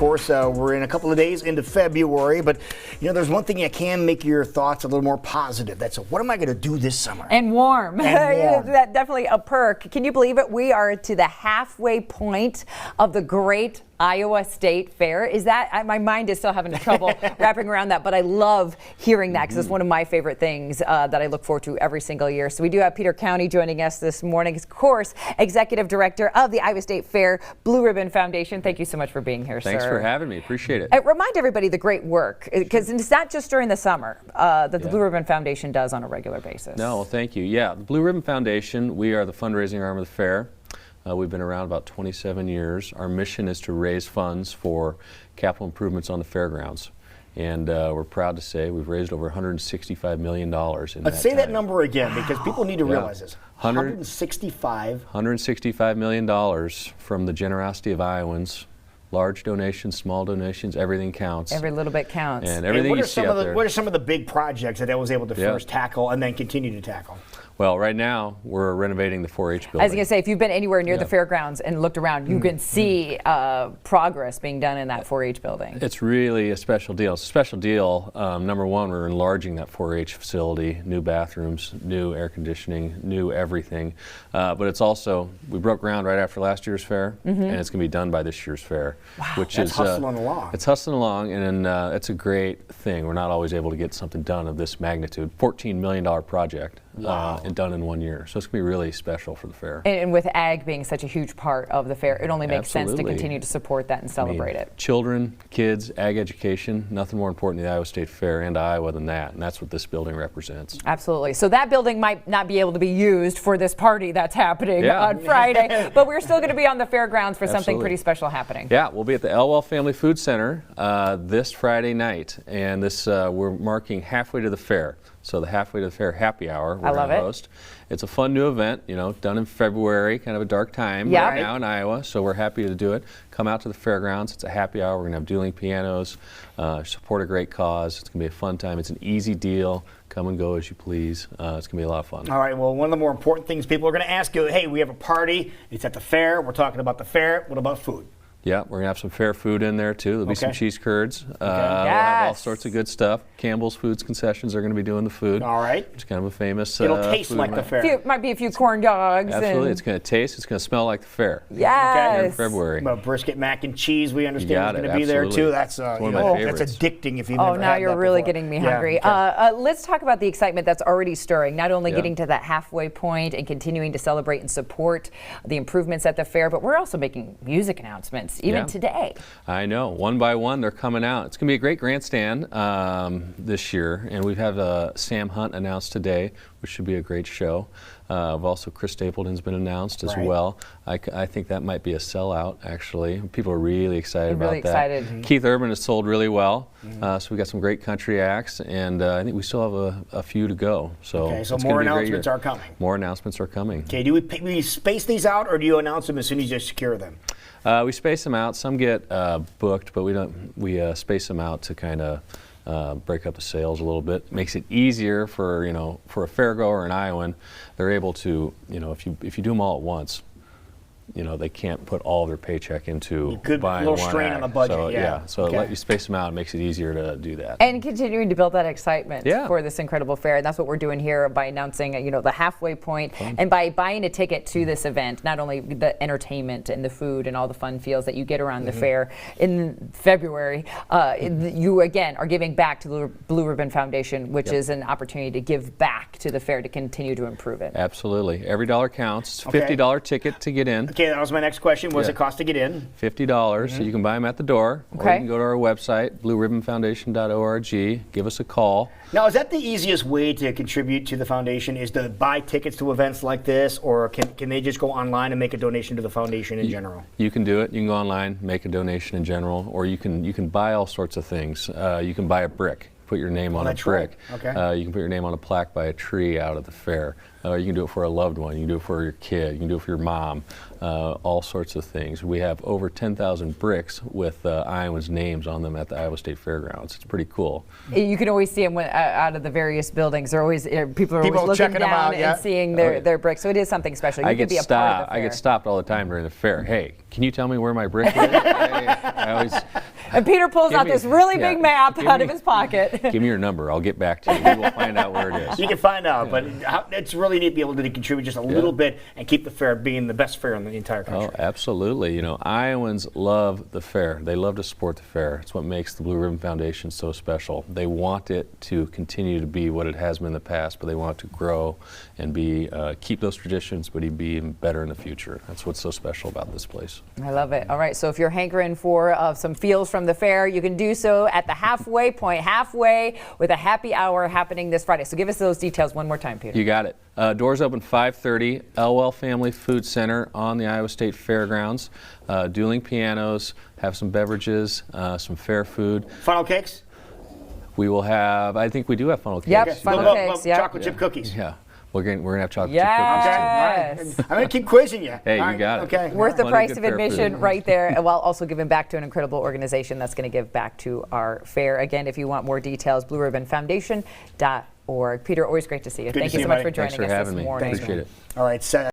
Of course, we're in a couple of days into February, but there's one thing that can make your thoughts a little more positive. That's what am I going to do this summer? And warm. And warm. That definitely a perk. Can you believe it? We are to the halfway point of the great Iowa State Fair. Is that, my mind is still having trouble wrapping around that, but I love hearing that because it's one of my favorite things that I look forward to every single year. So we do have Peter County joining us this morning, of course, Executive Director of the Iowa State Fair Blue Ribbon Foundation. Thank you so much for being here, Thanks sir. for having me. Appreciate it. Remind everybody the great work, because it's not just during the summer that the Blue Ribbon Foundation does on a regular basis. No, well, thank you. Yeah, the Blue Ribbon Foundation, we are the fundraising arm of the fair. We've been around about 27 years. Our mission is to raise funds for capital improvements on the fairgrounds. And we're proud to say we've raised over $165 million in Let's that say time. that number again, because people need to realize this. $165 million from the generosity of Iowans. Large donations, small donations, everything counts. Every little bit counts. And everything you see out there. What are some of the big projects that I was able to first tackle and then continue to tackle? Well, right now we're renovating the 4-H building. I was going to say, if you've been anywhere near the fairgrounds and looked around, you can see progress being done in that 4-H building. It's really a special deal. It's a special deal. Number one, we're enlarging that 4-H facility, new bathrooms, new air conditioning, new everything. But it's also, we broke ground right after last year's fair, and it's going to be done by this year's fair. Wow, which that's is hustling along. It's hustling along, and it's a great thing. We're not always able to get something done of this magnitude. $14 million project. Wow. And done in 1 year. So it's going to be really special for the fair. And with ag being such a huge part of the fair, it only makes sense to Absolutely. continue to support that and celebrate it. Children, kids, ag education, nothing more important to the Iowa State Fair and Iowa than that. And that's what this building represents. Absolutely. So that building might not be able to be used for this party that's happening on Friday, but we're still going to be on the fairgrounds for something pretty special happening. Yeah, we'll be at the Elwell Family Food Center this Friday night. And this we're marking halfway to the fair. So the halfway to the fair happy hour we're going to host. It's a fun new event, done in February, kind of a dark time right now in Iowa. So we're happy to do it. Come out to the fairgrounds. It's a happy hour. We're going to have dueling pianos, support a great cause. It's going to be a fun time. It's an easy deal. Come and go as you please. It's going to be a lot of fun. All right, well, one of the more important things people are going to ask you, hey, we have a party. It's at the fair. We're talking about the fair. What about food? Yeah, we're going to have some fair food in there, too. There'll be some cheese curds. We'll have all sorts of good stuff. Campbell's Foods Concessions are going to be doing the food. All right. It's kind of a famous It'll taste like the fair. Might be a few corn dogs. Absolutely. It's going to taste. It's going to smell like the fair. Yes. In February. But brisket, mac and cheese, we understand is going to be there, too. That's one of my favorites. That's addicting if you've never had now you're that really before. getting me hungry. Let's talk about the excitement that's already stirring, not only getting to that halfway point and continuing to celebrate and support the improvements at the fair, but we're also making music announcements, even today. I know. One by one, they're coming out. It's going to be a great grandstand this year, and we've had Sam Hunt announced today, which should be a great show. Also, Chris Stapleton's been announced as well. I think that might be a sellout, actually. People are really excited about that. Keith Urban has sold really well, so we got some great country acts, and I think we still have a few to go. So, so more announcements are coming. More announcements are coming. Okay, do we space these out, or do you announce them as soon as you secure them? We space them out. Some get booked, but we don't. We space them out to kind of break up the sales a little bit. Makes it easier for for a fairgoer or an Iowan. They're able to if you do them all at once, they can't put all their paycheck into buying one strain act. on the budget. So let you space them out. It makes it easier to do that. And continuing to build that excitement for this incredible fair. And that's what we're doing here by announcing, the halfway point. And by buying a ticket to this event, not only the entertainment and the food and all the fun feels that you get around the fair in February, you again are giving back to the Blue Ribbon Foundation, which is an opportunity to give back to the fair to continue to improve it. Absolutely. Every dollar counts. It's a $50 ticket to get in. Okay, that was my next question. What does it cost to get in? $50. So you can buy them at the door, or you can go to our website, blueribbonfoundation.org. Give us a call. Now, is that the easiest way to contribute to the foundation? Is to buy tickets to events like this, or can they just go online and make a donation to the foundation in general? You can do it. You can go online, make a donation in general, or you can buy all sorts of things. You can buy a brick. put your name on a that's right. brick. Okay. You can put your name on a plaque by a tree out at the fair. You can do it for a loved one. You can do it for your kid. You can do it for your mom. All sorts of things. We have over 10,000 bricks with Iowans' names on them at the Iowa State Fairgrounds. It's pretty cool. You can always see them out of the various buildings. They're always people are always looking checking them down out, yeah. and seeing their bricks. So it is something special. You can be a part of the fair. I get stopped all the time during the fair. Hey, can you tell me where my brick is? I always. And Peter pulls out this really big map out of his pocket. Give me your number. I'll get back to you. We will find out where it is. You can find out, but it's really neat to be able to contribute just a little bit and keep the fair being the best fair in the entire country. Oh, absolutely. You know, Iowans love the fair. They love to support the fair. It's what makes the Blue Ribbon Foundation so special. They want it to continue to be what it has been in the past, but they want it to grow and keep those traditions, but be even better in the future. That's what's so special about this place. I love it. All right, so if you're hankering for some feels from the fair, you can do so at the halfway point, halfway, with a happy hour happening this Friday. So give us those details one more time, Peter. You got it. Doors open 5:30, Elwell Family Food Center on the Iowa State Fairgrounds. Dueling pianos, have some beverages, some fair food. Funnel cakes? We will have, I think we do have funnel cakes. Yep, funnel cakes, yep. Chocolate chip cookies. Yeah. We're gonna have chocolate Yes. chip cookies too. I'm going to keep quizzing you. Hey, you All right, got it. Okay. Worth the Plenty price good of fair admission food. right there, while also giving back to an incredible organization that's going to give back to our fair. Again, if you want more details, blueribbonfoundation.org. Peter, always great to see you. Good to Thank see you you, so much buddy. for joining Thanks for us having this me. morning. Appreciate it. All right.